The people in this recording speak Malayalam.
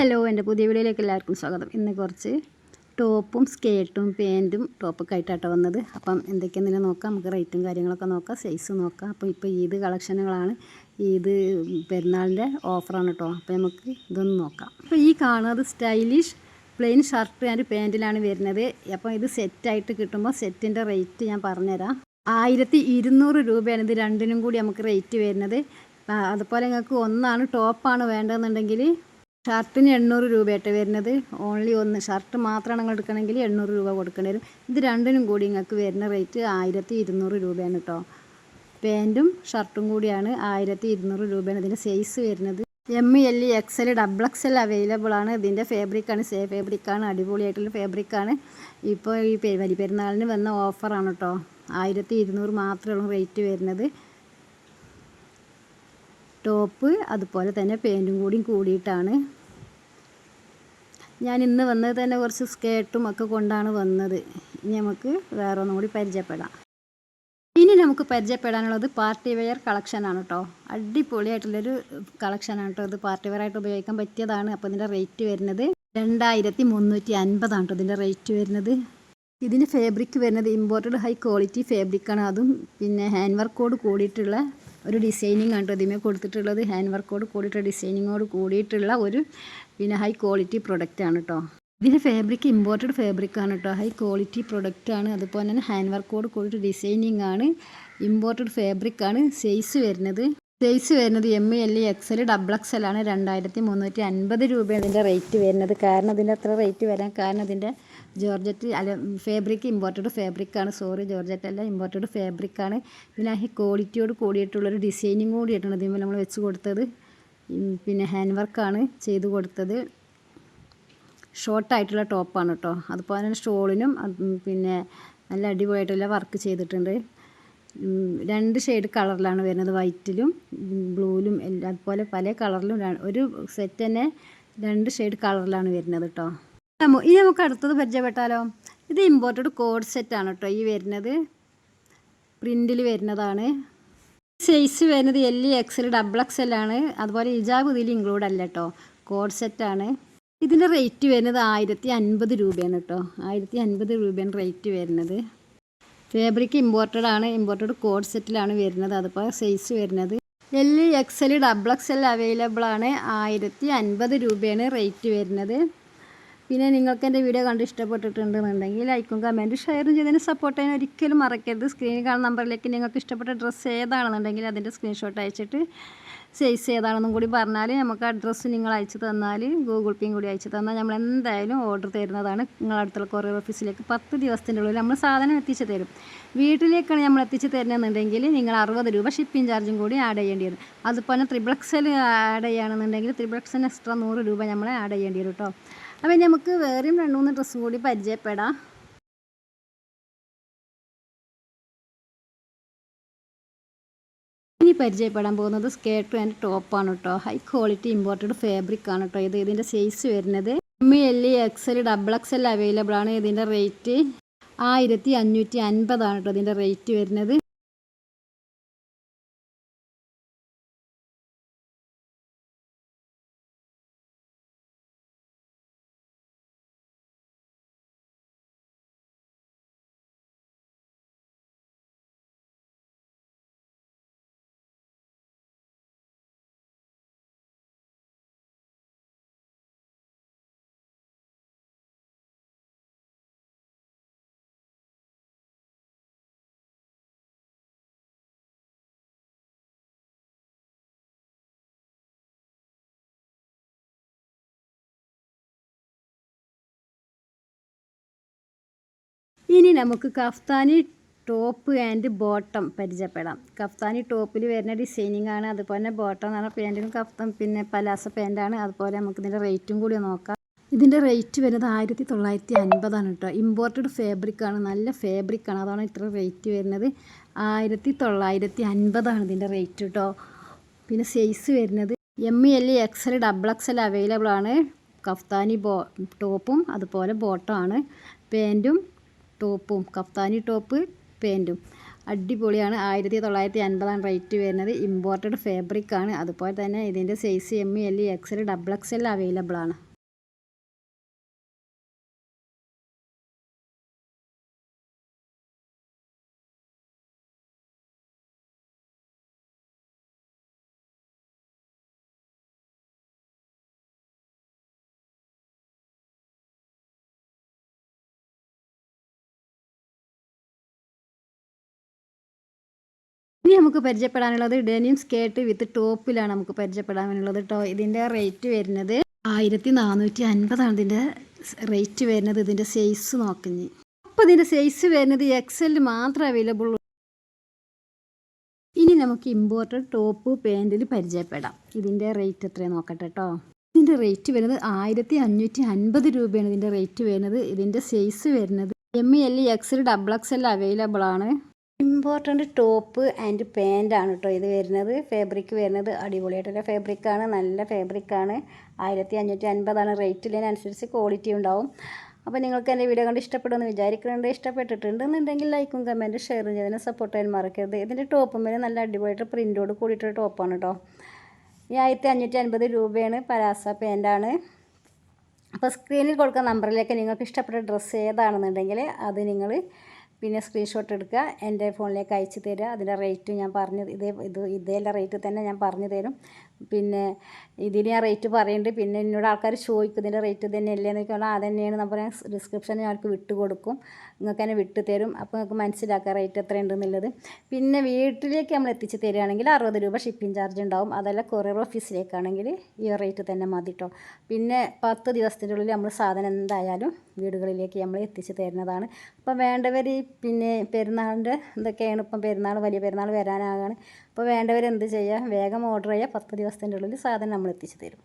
ഹലോ, എൻ്റെ പുതിയ വീഡിയോയിലേക്ക് എല്ലാവർക്കും സ്വാഗതം. ഇന്ന് കുറച്ച് ടോപ്പും സ്കേർട്ടും പാൻറ്റും ടോപ്പൊക്കെ ആയിട്ടാണ് വന്നത്. അപ്പം എന്തൊക്കെയാണെന്ന് നോക്കാം, നമുക്ക് റേറ്റും കാര്യങ്ങളൊക്കെ നോക്കാം, സൈസ് നോക്കാം. അപ്പോൾ ഇപ്പോൾ ഈദ് കളക്ഷനുകളാണ്, ഈദ് പെരുന്നാളിൻ്റെ ഓഫറാണ് കേട്ടോ. അപ്പോൾ നമുക്ക് ഇതൊന്ന് നോക്കാം. അപ്പോൾ ഈ കാണുന്നത് സ്റ്റൈലിഷ് പ്ലെയിൻ ഷർട്ട് ആൻഡ് പാൻറ്റിലാണ് വരുന്നത്. അപ്പോൾ ഇത് സെറ്റായിട്ട് കിട്ടുമ്പോൾ സെറ്റിൻ്റെ റേറ്റ് ഞാൻ പറഞ്ഞുതരാം. 1200 രൂപയാണ് ഇത് രണ്ടിനും കൂടി നമുക്ക് റേറ്റ് വരുന്നത്. അതുപോലെ നിങ്ങൾക്ക് ഒന്നാണ് ടോപ്പാണ് വേണ്ടതെന്നുണ്ടെങ്കിൽ ഷർട്ടിന് 800 രൂപയായിട്ട് വരുന്നത്. ഓൺലി ഒന്ന് ഷർട്ട് മാത്രമാണ് നിങ്ങൾ എടുക്കണമെങ്കിൽ 800 രൂപ കൊടുക്കേണ്ടി വരും. ഇത് രണ്ടിനും കൂടി നിങ്ങൾക്ക് വരുന്ന റേറ്റ് 1200 രൂപയാണ് കേട്ടോ. പാൻറ്റും ഷർട്ടും കൂടിയാണ് 1200 രൂപയാണ്. ഇതിൻ്റെ സൈസ് വരുന്നത് ML XL XXL അവൈലബിൾ ആണ്. ഇതിൻ്റെ ഫാബ്രിക്കാണ് സേ ഫാബ്രിക്കാണ്, അടിപൊളിയായിട്ടുള്ള ഫാബ്രിക്കാണ്. ഇപ്പോൾ ഈ വലിയ പെരുന്നാളിന് വന്ന ഓഫറാണ് കേട്ടോ. 1200 മാത്രമേ ഉള്ളൂ റേറ്റ് വരുന്നത്. ടോപ്പ് അതുപോലെ തന്നെ പാൻറ്റും കൂടിയിട്ടാണ്. ഞാൻ ഇന്ന് വന്നത് തന്നെ കുറച്ച് സ്കേർട്ടും ഒക്കെ കൊണ്ടാണ് വന്നത്. ഇനി നമുക്ക് വേറെ ഒന്നും കൂടി പരിചയപ്പെടാം. ഇനി നമുക്ക് പരിചയപ്പെടാനുള്ളത് പാർട്ടി വെയർ കളക്ഷനാണ് കേട്ടോ. അടിപൊളിയായിട്ടുള്ളൊരു കളക്ഷനാണ് കേട്ടോ. ഇത് പാർട്ടി വെയർ ആയിട്ട് ഉപയോഗിക്കാൻ പറ്റിയതാണ്. അപ്പോൾ ഇതിൻ്റെ റേറ്റ് വരുന്നത് 2350 കേട്ടോ. ഇതിൻ്റെ റേറ്റ് വരുന്നത്. ഇതിന് ഫാബ്രിക് വരുന്നത് ഇമ്പോർട്ടഡ് ഹൈ ക്വാളിറ്റി ഫാബ്രിക്കാണ്. അതും പിന്നെ ഹാൻഡ് വർക്കോട് കൂടിയിട്ടുള്ള ഒരു ഡിസൈനിങ് ആണ് കേട്ടോ ഇതിന്മേൽ കൊടുത്തിട്ടുള്ളത്. ഹാൻഡ് വർക്കോട് കൂടിയിട്ടുള്ള ഡിസൈനിങ്ങോട് കൂടിയിട്ടുള്ള ഒരു പിന്നെ ഹൈ ക്വാളിറ്റി പ്രൊഡക്റ്റാണ് കേട്ടോ. ഇതിൻ്റെ ഫാബ്രിക് ഇമ്പോർട്ടഡ് ഫാബ്രിക്കാണ് കേട്ടോ. ഹൈ ക്വാളിറ്റി പ്രൊഡക്റ്റാണ്. അതുപോലെ തന്നെ ഹാൻഡ് വർക്കോട് കൂടിയിട്ട് ഡിസൈനിങ് ആണ്. ഇമ്പോർട്ടഡ് ഫാബ്രിക്കാണ്. സൈസ് വരുന്നത് ML XL XXL ആണ്. 2350 രൂപയാണ് ഇതിൻ്റെ റേറ്റ് വരുന്നത്. കാരണം ഇതിൻ്റെ അത്ര റേറ്റ് വരാൻ കാരണം ഇതിൻ്റെ ജോർജറ്റ് അല്ല ഫാബ്രിക് ഇമ്പോർട്ടഡ് ഫാബ്രിക്കാണ്. ജോർജറ്റ് അല്ല, ഇമ്പോർട്ടഡ് ഫാബ്രിക്കാണ്. പിന്നെ ഈ ക്വാളിറ്റിയോട് കൂടിയിട്ടുള്ളൊരു ഡിസൈനിങ് കൂടിയിട്ടാണ് ഇതിന്മേൽ നമ്മൾ വെച്ച് കൊടുത്തത്. പിന്നെ ഹാൻഡ് വർക്കാണ് ചെയ്ത് കൊടുത്തത്. ഷോർട്ടായിട്ടുള്ള ടോപ്പാണ് കേട്ടോ. അതുപോലെ തന്നെ സ്റ്റോളിനും പിന്നെ നല്ല അടിപൊളിയായിട്ടുള്ള വർക്ക് ചെയ്തിട്ടുണ്ട്. 2 ഷെയ്ഡ് കളറിലാണ് വരുന്നത്, വൈറ്റിലും ബ്ലൂവിലും എല്ലാം. അതുപോലെ പല കളറിലും ഒരു സെറ്റ് തന്നെ 2 ഷെയ്ഡ് കളറിലാണ് വരുന്നത് കേട്ടോ. ഇനി നമുക്ക് അടുത്തത് പരിചയപ്പെട്ടാലോ. ഇത് ഇമ്പോർട്ടഡ് കോഡ് സെറ്റാണ് കേട്ടോ. ഈ വരുന്നത് പ്രിൻറ്റിൽ വരുന്നതാണ്. സൈസ് വരുന്നത് LL XL XXL ആണ്. അതുപോലെ ഹിജാബ് ഇതിൽ ഇൻക്ലൂഡ് അല്ല കേട്ടോ. കോഡ് സെറ്റാണ്. ഇതിൻ്റെ റേറ്റ് വരുന്നത് 1050 രൂപയാണ് കേട്ടോ. 1050 രൂപയാണ് റേറ്റ് വരുന്നത്. ഫാബ്രിക് ഇമ്പോർട്ടഡ് ആണ്. ഇമ്പോർട്ടഡ് കോഡ് സെറ്റിലാണ് വരുന്നത്. അതുപോലെ സൈസ് വരുന്നത് LL XL XXL അവൈലബിൾ ആണ്. 1050 രൂപയാണ് റേറ്റ് വരുന്നത്. പിന്നെ നിങ്ങൾക്ക് എൻ്റെ വീഡിയോ കണ്ട് ഇഷ്ടപ്പെട്ടിട്ടുണ്ടെന്നുണ്ടെങ്കിൽ ലൈക്കും കമൻറ്റും ഷെയറും ചെയ്തതിന് സപ്പോർട്ട് ചെയ്യാൻ ഒരിക്കലും മറക്കരുത്. സ്ക്രീനിൽ കാണുന്ന നമ്പറിലേക്ക് നിങ്ങൾക്ക് ഇഷ്ടപ്പെട്ട ഡ്രസ്സ് ഏതാണെന്നുണ്ടെങ്കിൽ അതിൻ്റെ സ്ക്രീൻഷോട്ട് അയച്ചിട്ട് സൈസ് ഏതാണെന്നും കൂടി പറഞ്ഞാൽ നമുക്ക് അഡ്രസ്സ് നിങ്ങൾ അയച്ചു തന്നാൽ ഗൂഗിൾ പേയും കൂടി അയച്ചു തന്നാൽ നമ്മൾ എന്തായാലും ഓർഡർ തരുന്നതാണ്. നിങ്ങളടുത്തുള്ള കൊറിയർ ഓഫീസിലേക്ക് 10 ദിവസത്തിൻ്റെ ഉള്ളിൽ നമ്മൾ സാധനം എത്തിച്ച് തരും. വീട്ടിലേക്കാണ് നമ്മൾ എത്തിച്ച് തരുന്നതെന്നുണ്ടെങ്കിൽ നിങ്ങൾ 60 രൂപ ഷിപ്പിംഗ് ചാർജും കൂടി ആഡ് ചെയ്യേണ്ടി വരും. അതുപോലെ XXL ആഡ് ചെയ്യുകയാണെന്നുണ്ടെങ്കിൽ XXL എക്സ്ട്രാ 100 രൂപ നമ്മൾ ആഡ് ചെയ്യേണ്ടി വരും കേട്ടോ. അപ്പോൾ നമുക്ക് വേറെയും 2-3 ഡ്രസ്സും കൂടി പരിചയപ്പെടാം. ഇനി പരിചയപ്പെടാൻ പോകുന്നത് സ്കേർട്ട് ആൻഡ് ടോപ്പാണ് കേട്ടോ. ഹൈ ക്വാളിറ്റി ഇമ്പോർട്ടഡ് ഫാബ്രിക് ആണ് കേട്ടോ. ഇതിൻ്റെ സൈസ് വരുന്നത് ML XL XXL അവൈലബിൾ ആണ്. ഇതിൻ്റെ റേറ്റ് 1550 ആണ് കേട്ടോ. ഇതിൻ്റെ റേറ്റ് വരുന്നത്. ഇനി നമുക്ക് കഫ്താനി ടോപ്പ് ആൻഡ് ബോട്ടം പരിചയപ്പെടാം. കഫ്താനി ടോപ്പിൽ വരുന്ന ഡിസൈനിങ് ആണ്. അതുപോലെ തന്നെ ബോട്ടം എന്ന് പറഞ്ഞാൽ പാൻറ്റിനും കഫ്താൻ പിന്നെ പലാസ പാൻറ്റാണ്. അതുപോലെ നമുക്ക് ഇതിൻ്റെ റേറ്റും കൂടി നോക്കാം. ഇതിൻ്റെ റേറ്റ് വരുന്നത് 1950 ആണ് കേട്ടോ. ഇമ്പോർട്ടഡ് ഫാബ്രിക്കാണ്, നല്ല ഫാബ്രിക്കാണ്. അതാണ് ഇത്ര റേറ്റ് വരുന്നത്. 1950 ആണ് ഇതിൻ്റെ റേറ്റ് കേട്ടോ. പിന്നെ സൈസ് വരുന്നത് ML XL XXL അവൈലബിൾ ആണ്. കഫ്താനി ടോപ്പും അതുപോലെ ബോട്ടമാണ്. പാൻറ്റും ടോപ്പും കഫ്താനി ടോപ്പ് പാൻറ്റും അടിപൊളിയാണ്. 1950 റേറ്റ് വരുന്നത്. ഇമ്പോർട്ടഡ് ഫാബ്രിക്കാണ്. അതുപോലെ തന്നെ ഇതിൻ്റെ size M, L, XL, double XL available ആണ്. ഇനി നമുക്ക് പരിചയപ്പെടാനുള്ളത് ഡെനിം സ്കേർട്ട് വിത്ത് ടോപ്പിലാണ് നമുക്ക് പരിചയപ്പെടാനുള്ളത് കേട്ടോ. ഇതിൻ്റെ റേറ്റ് വരുന്നത് 1450 ഇതിൻ്റെ റേറ്റ് വരുന്നത്. ഇതിൻ്റെ സൈസ് നോക്കുന്നി. അപ്പോൾ ഇതിൻ്റെ സൈസ് വരുന്നത് എക്സൽ മാത്രമേ അവൈലബിൾ ഉള്ളൂ. ഇനി നമുക്ക് ഇമ്പോർട്ടഡ് ടോപ്പ് പാൻറ്റിൽ പരിചയപ്പെടാം. ഇതിൻ്റെ റേറ്റ് എത്രയാണ് നോക്കട്ടെ കേട്ടോ. ഇതിൻ്റെ റേറ്റ് വരുന്നത് 1550 രൂപയാണ് ഇതിൻ്റെ റേറ്റ് വരുന്നത്. ഇതിൻ്റെ സൈസ് വരുന്നത് M, L, XL, double XL available ആണ്. ഇമ്പോർട്ടൻ്റ് ടോപ്പ് ആൻഡ് പാൻറ്റാണ് കേട്ടോ ഇത് വരുന്നത്. ഫാബ്രിക് വരുന്നത് അടിപൊളിയായിട്ടുള്ള ഫാബ്രിക്കാണ്, നല്ല ഫാബ്രിക്കാണ്. 1550 റേറ്റ്. ഇതിനനുസരിച്ച് ക്വാളിറ്റി ഉണ്ടാവും. അപ്പോൾ നിങ്ങൾക്ക് എൻ്റെ വീഡിയോ കണ്ട് ഇഷ്ടപ്പെടുമെന്ന് വിചാരിക്കുന്നുണ്ട്. ഇഷ്ടപ്പെട്ടിട്ടുണ്ടെന്നുണ്ടെങ്കിൽ ലൈക്കും കമൻറ്റും ഷെയറും ചെയ്തതിനെ സപ്പോർട്ട് ചെയ്യാൻ മറക്കരുത്. ഇതിൻ്റെ ടോപ്പും വരെ നല്ല അടിപൊളിയായിട്ട് പ്രിൻറ്റോട് കൂടിയിട്ടൊരു ടോപ്പാണ് കേട്ടോ. ഈ 1550 രൂപയാണ്. പലാസ പാൻറ്റാണ്. അപ്പോൾ സ്ക്രീനിൽ കൊടുക്കുന്ന നമ്പറിലേക്ക് നിങ്ങൾക്ക് ഇഷ്ടപ്പെട്ട ഡ്രസ്സ് ഏതാണെന്നുണ്ടെങ്കിൽ അത് നിങ്ങൾ പിന്നെ സ്ക്രീൻഷോട്ട് എടുക്കുക, എൻ്റെ ഫോണിലേക്ക് അയച്ചു തരിക. അതിൻ്റെ റേറ്റ് ഞാൻ പറഞ്ഞു ഇതേല്ല റേറ്റ് തന്നെ ഞാൻ പറഞ്ഞു തരും. പിന്നെ ഇതിന് ഞാൻ റേറ്റ് പറയുന്നുണ്ട്. പിന്നെ എന്നോട് ആൾക്കാർ ചോദിക്കും ഇതിൻ്റെ റേറ്റ് തന്നെ അല്ലേന്ന് ചോദിക്കുമ്പോൾ അതന്നെയാണ് നമ്മൾ ഡിസ്ക്രിപ്ഷനിൽ ഞങ്ങൾക്ക് വിട്ട് കൊടുക്കും. നിങ്ങൾക്ക് തന്നെ വിട്ട് തരും. അപ്പോൾ നിങ്ങൾക്ക് മനസ്സിലാക്കുക റേറ്റ് എത്രയുണ്ടെന്നുള്ളത്. പിന്നെ വീട്ടിലേക്ക് നമ്മൾ എത്തിച്ച് തരികയാണെങ്കിൽ 60 രൂപ ഷിപ്പിംഗ് ചാർജ് ഉണ്ടാവും. അതല്ല കൊറിയർ ഓഫീസിലേക്കാണെങ്കിൽ ഈ റേറ്റ് തന്നെ മതി കേട്ടോ. പിന്നെ 10 ദിവസത്തിൻ്റെ ഉള്ളിൽ നമ്മൾ സാധനം എന്തായാലും വീടുകളിലേക്ക് നമ്മൾ എത്തിച്ച് തരുന്നതാണ്. അപ്പോൾ വേണ്ടവർ പിന്നെ പെരുന്നാളിൻ്റെ എന്തൊക്കെയാണ് ഇപ്പം വലിയ പെരുന്നാൾ വരാനാകാണ്. അപ്പോൾ വേണ്ടവർ എന്ത് ചെയ്യുക, വേഗം ഓർഡർ ചെയ്യുക. 10 ദിവസത്തിൻ്റെ ഉള്ളിൽ സാധനം നമ്മൾ എത്തിച്ച് തരും.